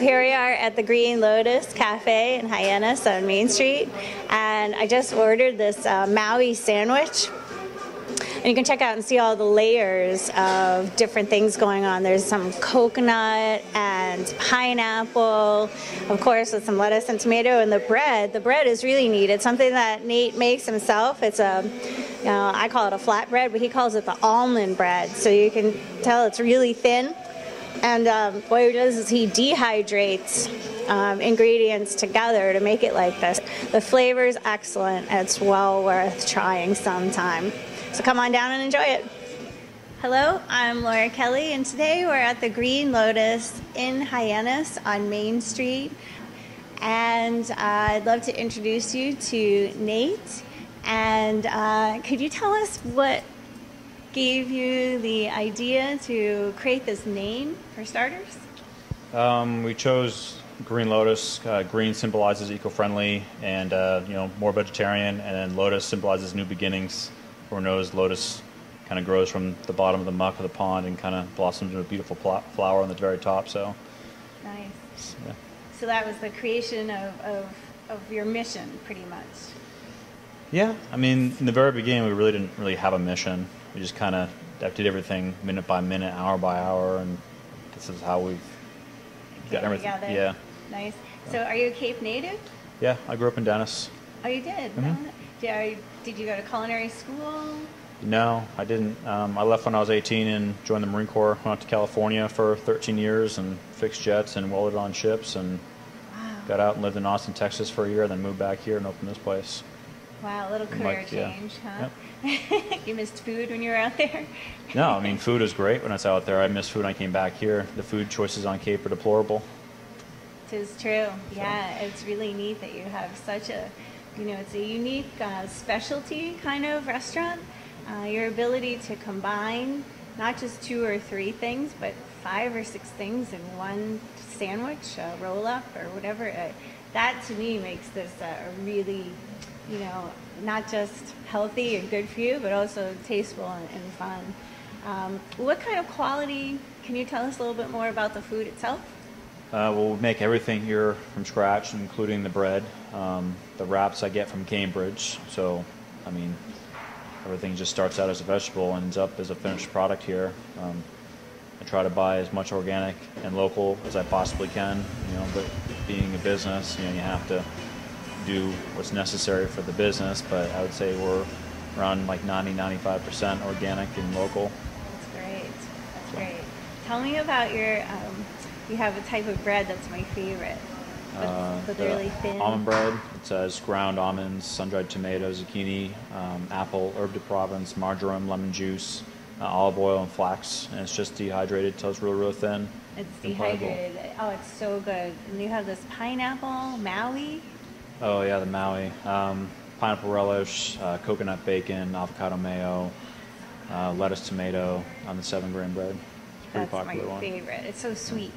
here we are at the Green Lotus Cafe in Hyannis on Main Street, and I just ordered this Maui sandwich. And you can check out and see all the layers of different things going on. There's some coconut and pineapple, of course, with some lettuce and tomato. And the bread is really neat. It's something that Nate makes himself. It's I call it a flatbread, but he calls it the almond bread. So you can tell it's really thin. And what he does is he dehydrates ingredients together to make it like this. The flavor is excellent. It's well worth trying sometime. So come on down and enjoy it. Hello, I'm Laura Kelley, and today we're at the Green Lotus in Hyannis on Main Street. And I'd love to introduce you to Nate. And could you tell us what gave you the idea to create this name, for starters? We chose Green Lotus. Green symbolizes eco-friendly and more vegetarian, and then Lotus symbolizes new beginnings. Everyone knows Lotus kind of grows from the bottom of the muck of the pond and kind of blossoms into a beautiful flower on the very top. So nice. Yeah. So that was the creation of your mission, pretty much. Yeah, I mean, in the very beginning, we really didn't have a mission. We just kind of did everything minute by minute, hour by hour, and this is how we've got everything. Together. Yeah. Nice. So are you a Cape native? Yeah, I grew up in Dennis. Oh, you did? Mm-hmm. Did you go to culinary school? No, I didn't. I left when I was 18 and joined the Marine Corps. Went out to California for 13 years and fixed jets and welded on ships, and got out and lived in Austin, Texas for a year, then moved back here and opened this place. Wow, a little career change, huh? Yep. You missed food when you were out there? No, I mean, food is great when I was out there. I missed food when I came back here. The food choices on Cape are deplorable. It is true. Yeah, it's really neat that you have such a, it's a unique specialty kind of restaurant. Your ability to combine not just 2 or 3 things, but 5 or 6 things in one sandwich, a roll-up or whatever, that to me makes this really, not just healthy and good for you, but also tasteful and fun. What kind of quality, can you tell us a little bit more about the food itself? Well, we make everything here from scratch, including the bread. The wraps I get from Cambridge, so, I mean, everything just starts out as a vegetable and ends up as a finished product here. I try to buy as much organic and local as I possibly can, but being a business, you have to do what's necessary for the business, but I would say we're around like 90-95% organic and local. That's great. That's great. Tell me about your, you have a type of bread that's my favorite. But they're really thin. Almond bread. It says ground almonds, sun-dried tomatoes, zucchini, apple, herb de Provence, marjoram, lemon juice, olive oil, and flax. And it's just dehydrated until it's really, really thin. It's dehydrated. Oh, it's so good. And you have this pineapple, Maui. Oh, yeah, the Maui. Pineapple relish, coconut bacon, avocado mayo, lettuce tomato on the 7-gram bread. It's a pretty popular one. That's my favorite. It's so sweet.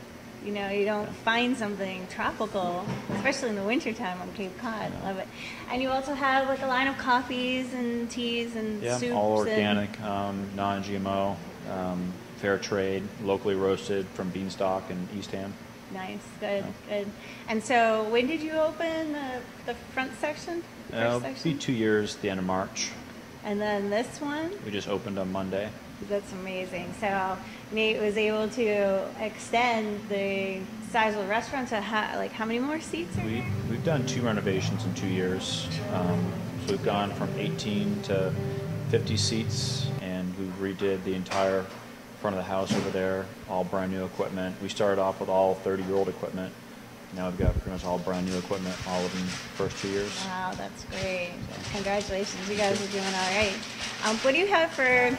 You don't find something tropical, especially in the wintertime on Cape Cod. I love it. And you also have like a line of coffees and teas and soups. Yeah, all organic, non-GMO, fair trade, locally roasted from beanstalk and Eastham. Nice, good, good. And so when did you open the front section? It'll be 2 years at the end of March. And then this one? We just opened on Monday. That's amazing. So Nate was able to extend the size of the restaurant to how many more seats are there? We've done 2 renovations in 2 years. So we've gone from 18 to 50 seats, and we redid the entire front of the house over there, all brand new equipment. We started off with all 30-year-old equipment. Now we've got pretty much all brand new equipment, all of them the first 2 years. Wow, that's great. So. Congratulations, you guys are doing all right. What do you have for,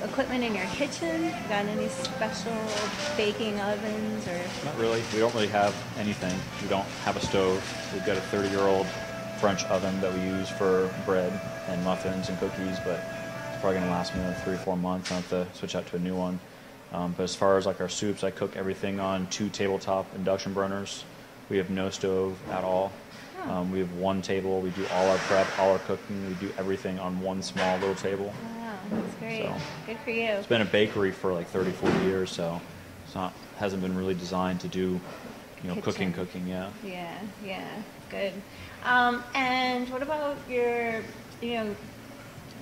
equipment in your kitchen? You got any special baking ovens or? Not really. We don't really have anything. We don't have a stove. We've got a 30-year-old French oven that we use for bread and muffins and cookies, but it's probably going to last me like 3 or 4 months. I'll have to switch out to a new one. But as far as like our soups, I cook everything on 2 tabletop induction burners. We have no stove at all. We have 1 table. We do all our prep, all our cooking. We do everything on 1 small little table. Wow, that's great. So, good for you. it's been a bakery for like 30, 40 years, so hasn't been really designed to do, Kitchen. cooking. Yeah. Yeah, good. And what about your,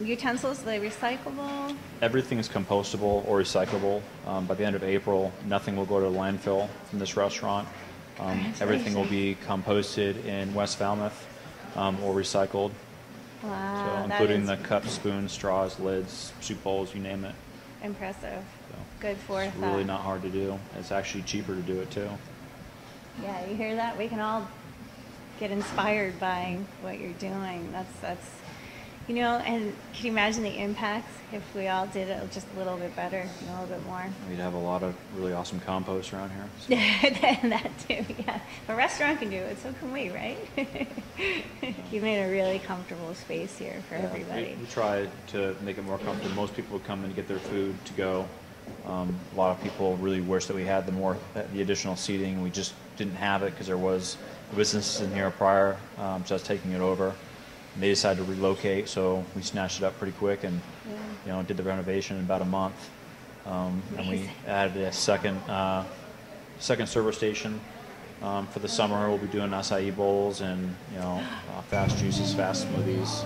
utensils? Are they recyclable? Everything is compostable or recyclable. By the end of April, nothing will go to the landfill from this restaurant. Everything will be composted in West Falmouth or recycled. Wow, So including the cups, spoons, straws, lids, soup bowls, you name it. impressive. So Good forethought. it's really not hard to do. It's actually cheaper to do it too. Yeah, you hear that? We can all get inspired by what you're doing. That's and can you imagine the impact if we all did it just a little bit better, a little bit more? We'd have a lot of really awesome compost around here. And that too, yeah. If a restaurant can do it, so can we, right? You made a really comfortable space here for everybody. We try to make it more comfortable. Most people would come and get their food to go. A lot of people really wish that we had the additional seating. We just didn't have it because there was a business in here prior to us taking it over. And they decided to relocate, so we snatched it up pretty quick and did the renovation in about a month. And we added a second server station for the summer. We'll be doing acai bowls and fast juices, fast smoothies,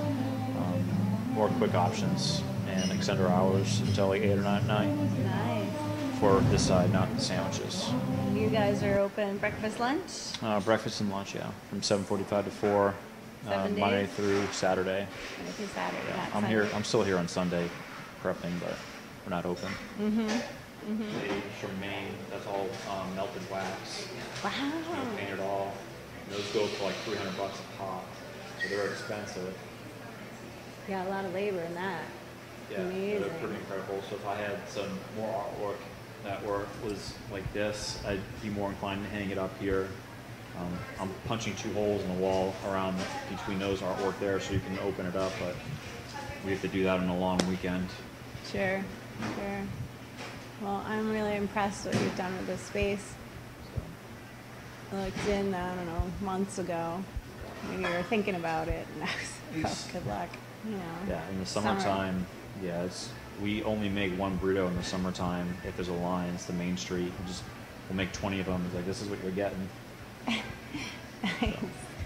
more quick options, and extend our hours until like 8 or 9 at night. Nice. For this side, not the sandwiches. You guys are open breakfast, lunch? Breakfast and lunch, yeah, from 7:45 to 4. 7 Monday days? through Saturday. Monday through Saturday, Yeah, not I'm Sunday. here. I'm still here on Sunday, prepping, but we're not open. From Maine. That's all melted wax. Wow. Painted all. Those go for like $300 a pop, so they're expensive. Yeah, a lot of labor in that. Yeah, Amazing. they're pretty incredible. So if I had some more artwork that was like this, I'd be more inclined to hang it up here. I'm punching 2 holes in the wall around between those artwork there, so you can open it up, but we have to do that on a long weekend. Sure. Well, I'm really impressed what you've done with this space. I looked in, I don't know, months ago. Maybe you were thinking about it, and I was good luck. Yeah, in the summertime, we only make one burrito in the summertime. If there's a line, it's the Main Street. We'll make 20 of them. It's like, this is what you're getting. Nice.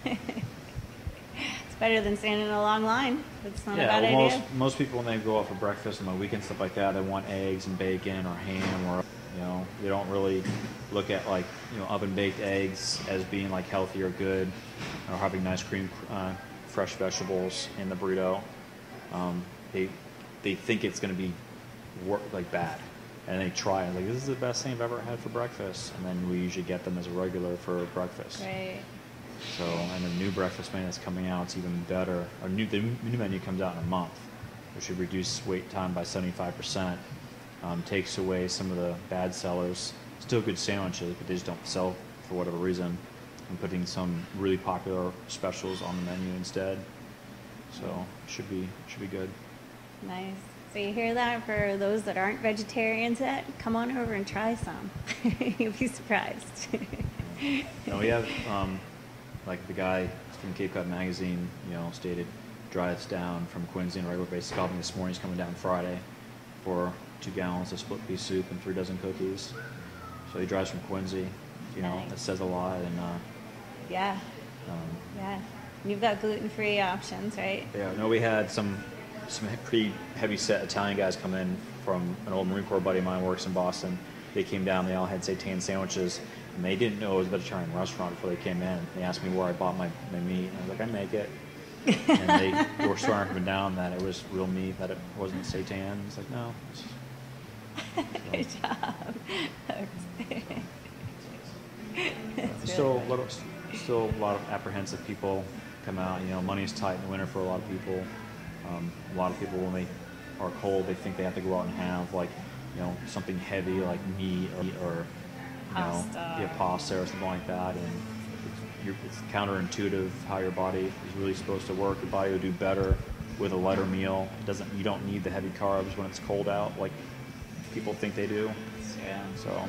It's better than standing in a long line. That's not a bad idea. Most people, when they go out for breakfast on the weekend, stuff like that, they want eggs and bacon or ham, or they don't really look at like oven baked eggs as being like healthy or good, or having nice cream, fresh vegetables in the burrito. They think it's going to be like bad, and they try it. Like, this is the best thing I've ever had for breakfast, and then we usually get them as a regular for breakfast. Right. So, and the new breakfast menu that's coming out, it's even better. The new menu comes out in a month, which should reduce wait time by 75%. Takes away some of the bad sellers. Still good sandwiches, but they just don't sell for whatever reason. I'm putting some really popular specials on the menu instead. So, should be good. Nice. So you hear that? For those that aren't vegetarians yet, come on over and try some. You'll be surprised. And we have, like the guy from Cape Cod Magazine, stated, drives down from Quincy on a regular basis. Called me this morning. He's coming down Friday for 2 gallons of split pea soup and 3 dozen cookies. So he drives from Quincy. Nice. That says a lot. And Yeah. Yeah. You've got gluten-free options, right? yeah, no, we had some pretty heavy-set Italian guys come in from an old Marine Corps buddy of mine who works in Boston. They came down. They all had seitan sandwiches. And they didn't know it was a vegetarian restaurant before they came in. They asked me where I bought my meat. And I was like, I make it. And they were swearing up and down that it was real meat, that it wasn't seitan. It's like, no. Good job. Still a lot of apprehensive people come out. Money's tight in the winter for a lot of people. A lot of people, when they are cold, they think they have to go out and have something heavy like meat or pasta or something like that. And it's counterintuitive how your body is really supposed to work. Your body will do better with a lighter meal. You don't need the heavy carbs when it's cold out like people think they do. Yeah. So.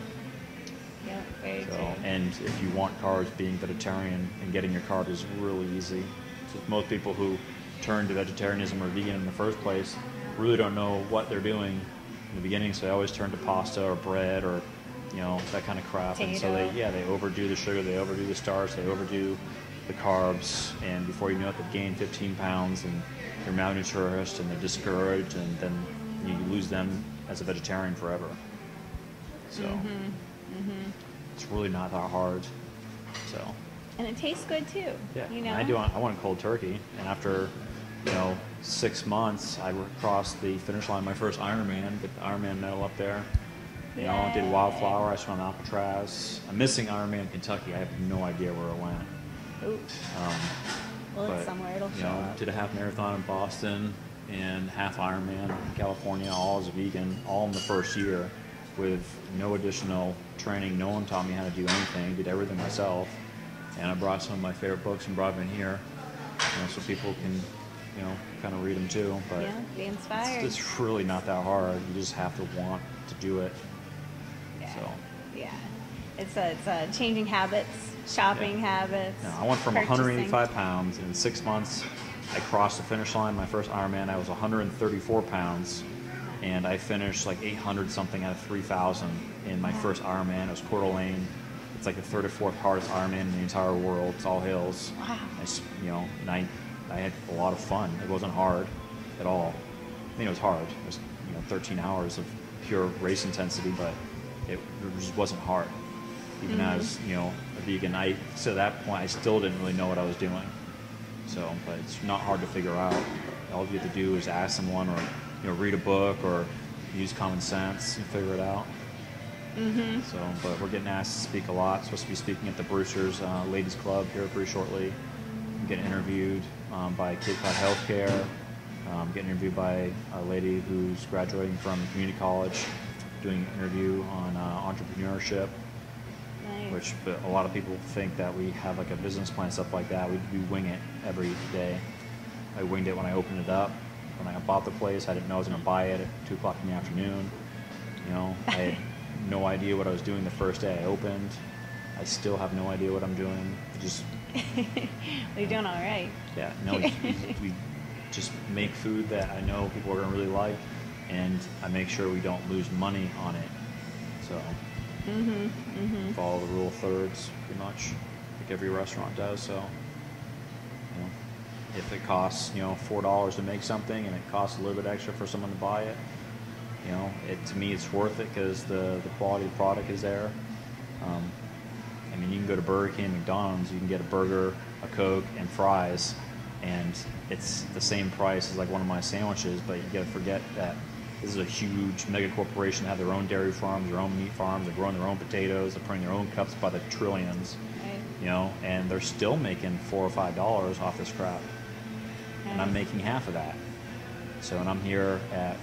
Yeah, very true. And if you want carbs, being vegetarian and getting your carbs is really easy. So most people who turn to vegetarianism or vegan in the first place really don't know what they're doing in the beginning, so they always turn to pasta or bread or that kind of crap. And so they overdo the sugar, they overdo the starch, they overdo the carbs, and before you know it, they've gained 15 pounds, and they're malnourished, and they're discouraged, and then you lose them as a vegetarian forever. So it's really not that hard. So. And it tastes good too. Yeah, I want cold turkey, and after 6 months, I crossed the finish line. My first Ironman, the Ironman medal up there. Did Wildflower. I swam Alcatraz. I'm missing Ironman Kentucky. I have no idea where it went. Oops. It's somewhere. It'll show up. Did a half marathon in Boston and half Ironman in California, all as a vegan, all in the first year, with no additional training. No one taught me how to do anything. Did everything myself. And I brought some of my favorite books and brought them in here, so people can, kind of read them too. But be inspired. It's really not that hard. You just have to want to do it. Yeah. So. Yeah. It's changing habits, shopping habits. I went from purchasing. 185 pounds, and in 6 months, I crossed the finish line. My first Ironman, I was 134 pounds, and I finished like 800 something out of 3,000 in my first Ironman. It was Coeur d'Alene. It's like the third or fourth hardest Ironman in the entire world. It's all hills. Wow. And I had a lot of fun. It wasn't hard at all. I mean, it was hard. It was 13 hours of pure race intensity, but it just wasn't hard. Even as a vegan, to that point I still didn't really know what I was doing. So, but it's not hard to figure out. All you have to do is ask someone, or read a book, or use common sense and figure it out. So, but we're getting asked to speak a lot. Supposed to be speaking at the Brewsters Ladies Club here pretty shortly. I'm getting interviewed by a kid called Healthcare. I'm getting interviewed by a lady who's graduating from community college, doing an interview on entrepreneurship. Nice. Which a lot of people think that we have like a business plan, stuff like that. We wing it every day. I winged it when I opened it up. When I bought the place, I didn't know I was going to buy it at 2 o'clock in the afternoon. I had no idea what I was doing the first day I opened. I still have no idea what I'm doing. You're doing all right. Yeah, no, we just make food that I know people are going to really like, and I make sure we don't lose money on it. So follow the rule of thirds pretty much, like every restaurant does. So if it costs $4 to make something, and it costs a little bit extra for someone to buy it, to me it's worth it because the quality of the product is there. I mean, you can go to Burger King, McDonald's, you can get a burger, a Coke, and fries, and it's the same price as like one of my sandwiches, but you gotta forget that this is a huge mega corporation that have their own dairy farms, their own meat farms, they're growing their own potatoes, they're putting their own cups by the trillions, right. And they're still making $4 or $5 off this crap. And I'm making half of that. So, and I'm here at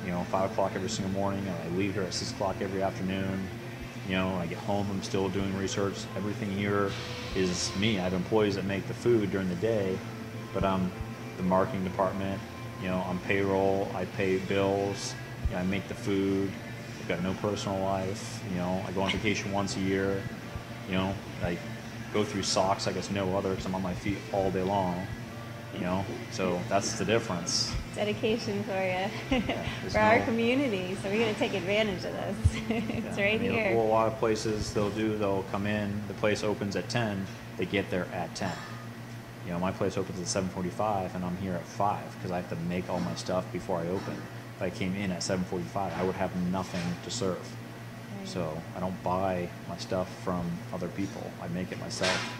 5 o'clock every single morning, and I leave here at 6 o'clock every afternoon. When I get home, I'm still doing research. Everything here is me. I have employees that make the food during the day, but I'm the marketing department. I'm payroll. I pay bills. I make the food. I've got no personal life. I go on vacation once a year. I go through socks like it's no other because I'm on my feet all day long. So that's the difference. Dedication for you, for our community. So we're going to take advantage of this. It's right here. Well, a lot of places they'll come in. The place opens at 10. They get there at 10. My place opens at 7:45, and I'm here at 5 because I have to make all my stuff before I open. If I came in at 7:45, I would have nothing to serve. Right. So I don't buy my stuff from other people. I make it myself.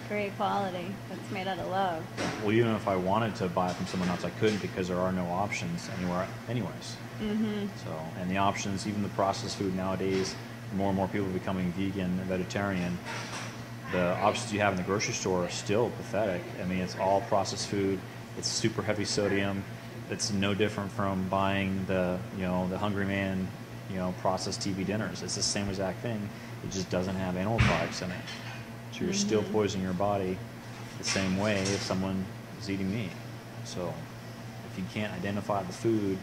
Great quality. That's made out of love. Well, even if I wanted to buy it from someone else, I couldn't because there are no options anywhere anyways. So, and the options, even the processed food nowadays, more and more people are becoming vegan and vegetarian. The options you have in the grocery store are still pathetic. I mean, it's all processed food. It's super heavy sodium. It's no different from buying the Hungry Man, processed TV dinners. It's the same exact thing. It just doesn't have animal products in it. So you're still poisoning your body the same way if someone is eating meat. So if you can't identify the food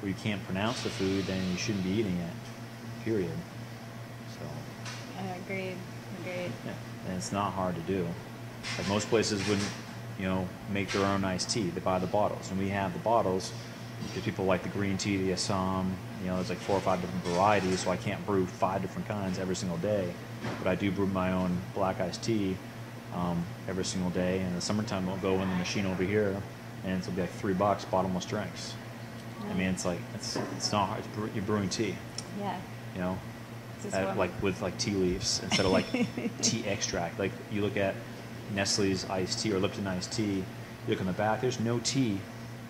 or you can't pronounce the food, then you shouldn't be eating it, period. So agreed. Yeah, and it's not hard to do. Like most places wouldn't, make their own iced tea. They buy the bottles, and we have the bottles because people like the green tea, the Assam, You know, there's like 4 or 5 different varieties, so I can't brew 5 different kinds every single day. But I do brew my own black iced tea every single day. And in the summertime, I'll go in the machine over here, and it'll be like $3 bottomless drinks. I mean, it's like it's not hard. You're brewing tea. Yeah. You know, like with like tea leaves instead of like tea extract. Like you look at Nestle's iced tea or Lipton iced tea. You look on the back. There's no tea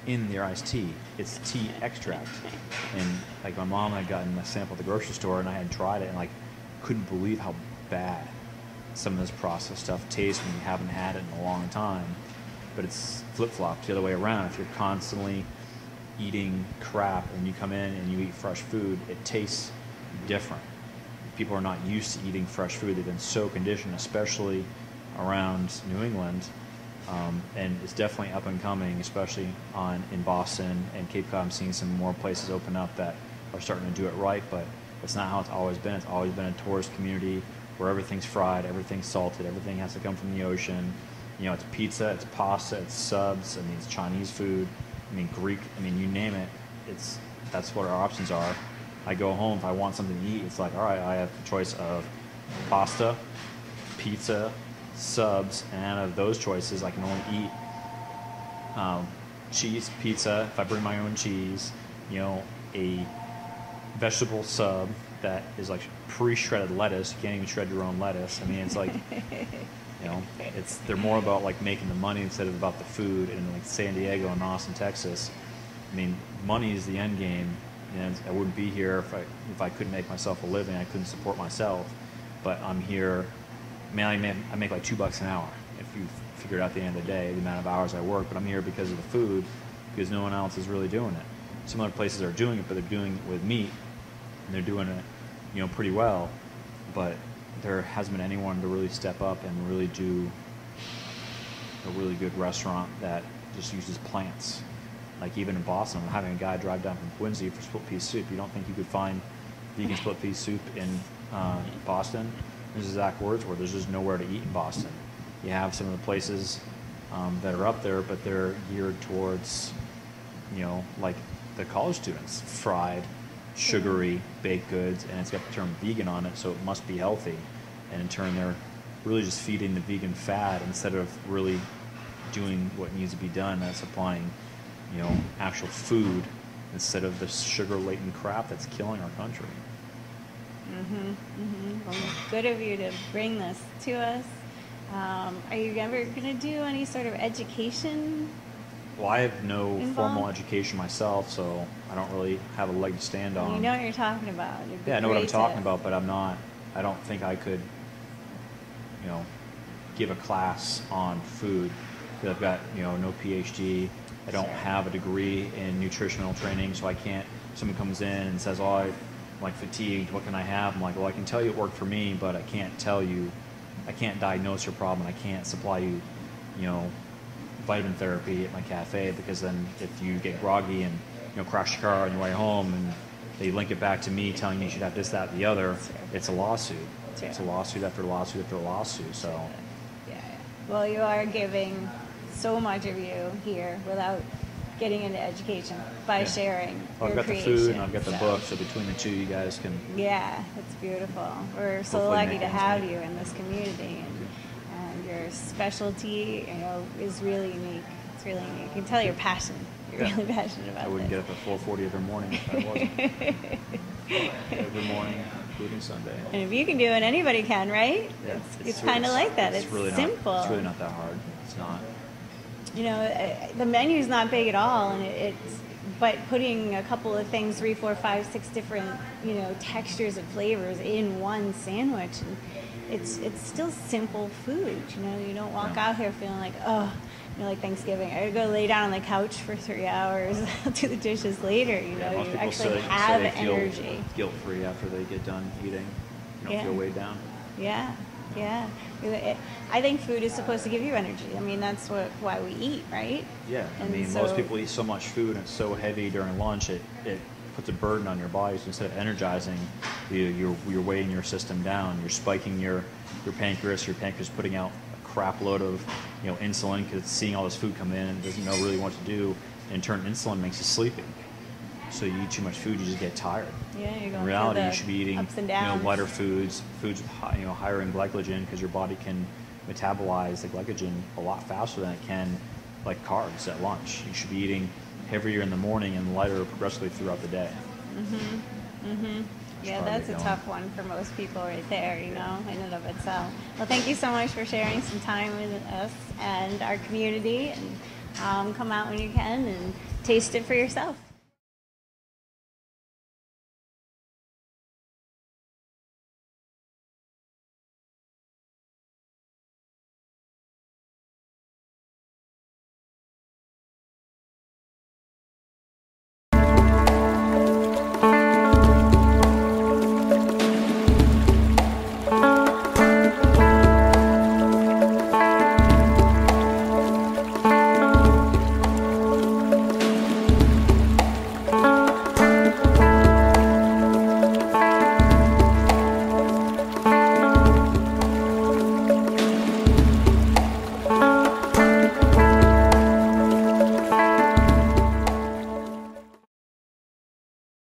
in their iced tea. It's tea extract. And like my mom had gotten a sample at the grocery store, and I had tried it, and like couldn't believe how bad some of this processed stuff tastes when you haven't had it in a long time. But it's flip-flopped the other way around. If you're constantly eating crap and you come in and you eat fresh food, it tastes different. People are not used to eating fresh food. They've been so conditioned, especially around New England. And it's definitely up and coming, especially in Boston and Cape Cod. I'm seeing some more places open up that are starting to do it right, but it's not how it's always been. It's always been a tourist community where everything's fried, everything's salted, everything has to come from the ocean. You know, it's pizza, it's pasta, it's subs, I mean, it's Chinese food, I mean, Greek, I mean, you name it. That's what our options are. I go home, if I want something to eat, it's like, all right, I have the choice of pasta, pizza, subs, and out of those choices, I can only eat cheese, pizza, if I bring my own cheese, you know, a vegetable sub that is like pre-shredded lettuce. You can't even shred your own lettuce. I mean, it's like, you know, they're more about like making the money instead of about the food. And like San Diego and Austin, Texas, I mean, money is the end game. And I wouldn't be here if I couldn't make myself a living. I couldn't support myself. But I'm here. I make like $2 an hour if you figure it out at the end of the day, the amount of hours I work. But I'm here because of the food, because no one else is really doing it. Some other places are doing it, but they're doing it with meat, and they're doing it, you know, pretty well. But there hasn't been anyone to really step up and really do a really good restaurant that just uses plants. Like even in Boston, I'm having a guy drive down from Quincy for split pea soup. You don't think you could find vegan split pea soup in Boston? His exact words were, there's just nowhere to eat in Boston. You have some of the places that are up there, but they're geared towards, you know, like the college students, fried, sugary, baked goods, and it's got the term vegan on it, so it must be healthy. And in turn, they're really just feeding the vegan fad instead of really doing what needs to be done. That's supplying, you know, actual food instead of the sugar-laden crap that's killing our country. Well, good of you to bring this to us. Are you ever going to do any sort of education? Well, I have no formal education myself, so I don't really have a leg to stand on. You know what you're talking about. Yeah, I know what I'm talking about, but I don't think I could, you know, give a class on food. I've got, you know, no PhD. I don't have a degree in nutritional training, so I can't, if someone comes in and says, oh, I'm like fatigued, what can I have? I'm like, well, I can tell you it worked for me, but I can't diagnose your problem. I can't supply you, you know, vitamin therapy at my cafe, because then if you get groggy and, you know, crash your car on your way home and they link it back to me telling you should have this, that, the other, it's a lawsuit. It's a lawsuit after lawsuit after lawsuit. So, yeah. Well, you are giving so much of you here without getting into education by sharing well, I've got the food and I've got the book, so between the two, you guys can. Yeah, it's beautiful. We're so lucky to have you in this community, and your specialty, you know, is really unique. It's really unique. You can tell you're passionate. You're really passionate about it. I wouldn't get up at 4:40 every morning if I wasn't. Every morning, including Sunday. And if you can do it, anybody can, right? Yeah, it's kind of like that. It's really simple. It's really not that hard. It's not. You know, the menu's not big at all, and but putting a couple of things, 3, 4, 5, 6 different, you know, textures and flavors in one sandwich, and it's still simple food. You know, you don't walk out here feeling like, oh, you know, like Thanksgiving, I gotta go lay down on the couch for 3 hours, I'll do the dishes later. You know, you actually have energy. Guilt-free after they get done eating. You don't feel weighed down. Yeah. I think food is supposed to give you energy. I mean, that's why we eat, right? Yeah, I mean, most people eat so much food and it's so heavy during lunch, it puts a burden on your body. So instead of energizing, you're weighing your system down. You're spiking your pancreas. Your pancreas putting out a crap load of, you know, insulin because it's seeing all this food come in and doesn't know really what to do. And in turn, insulin makes you sleepy. So you eat too much food, you just get tired. Yeah, you're going In reality, through you the should be eating ups and downs. lighter foods with higher in glycogen, because your body can metabolize the glycogen a lot faster than it can like carbs at lunch. You should be eating heavier in the morning and lighter progressively throughout the day. Yeah, that's a tough one for most people right there, in and of itself. Well, thank you so much for sharing some time with us and our community, and come out when you can and taste it for yourself.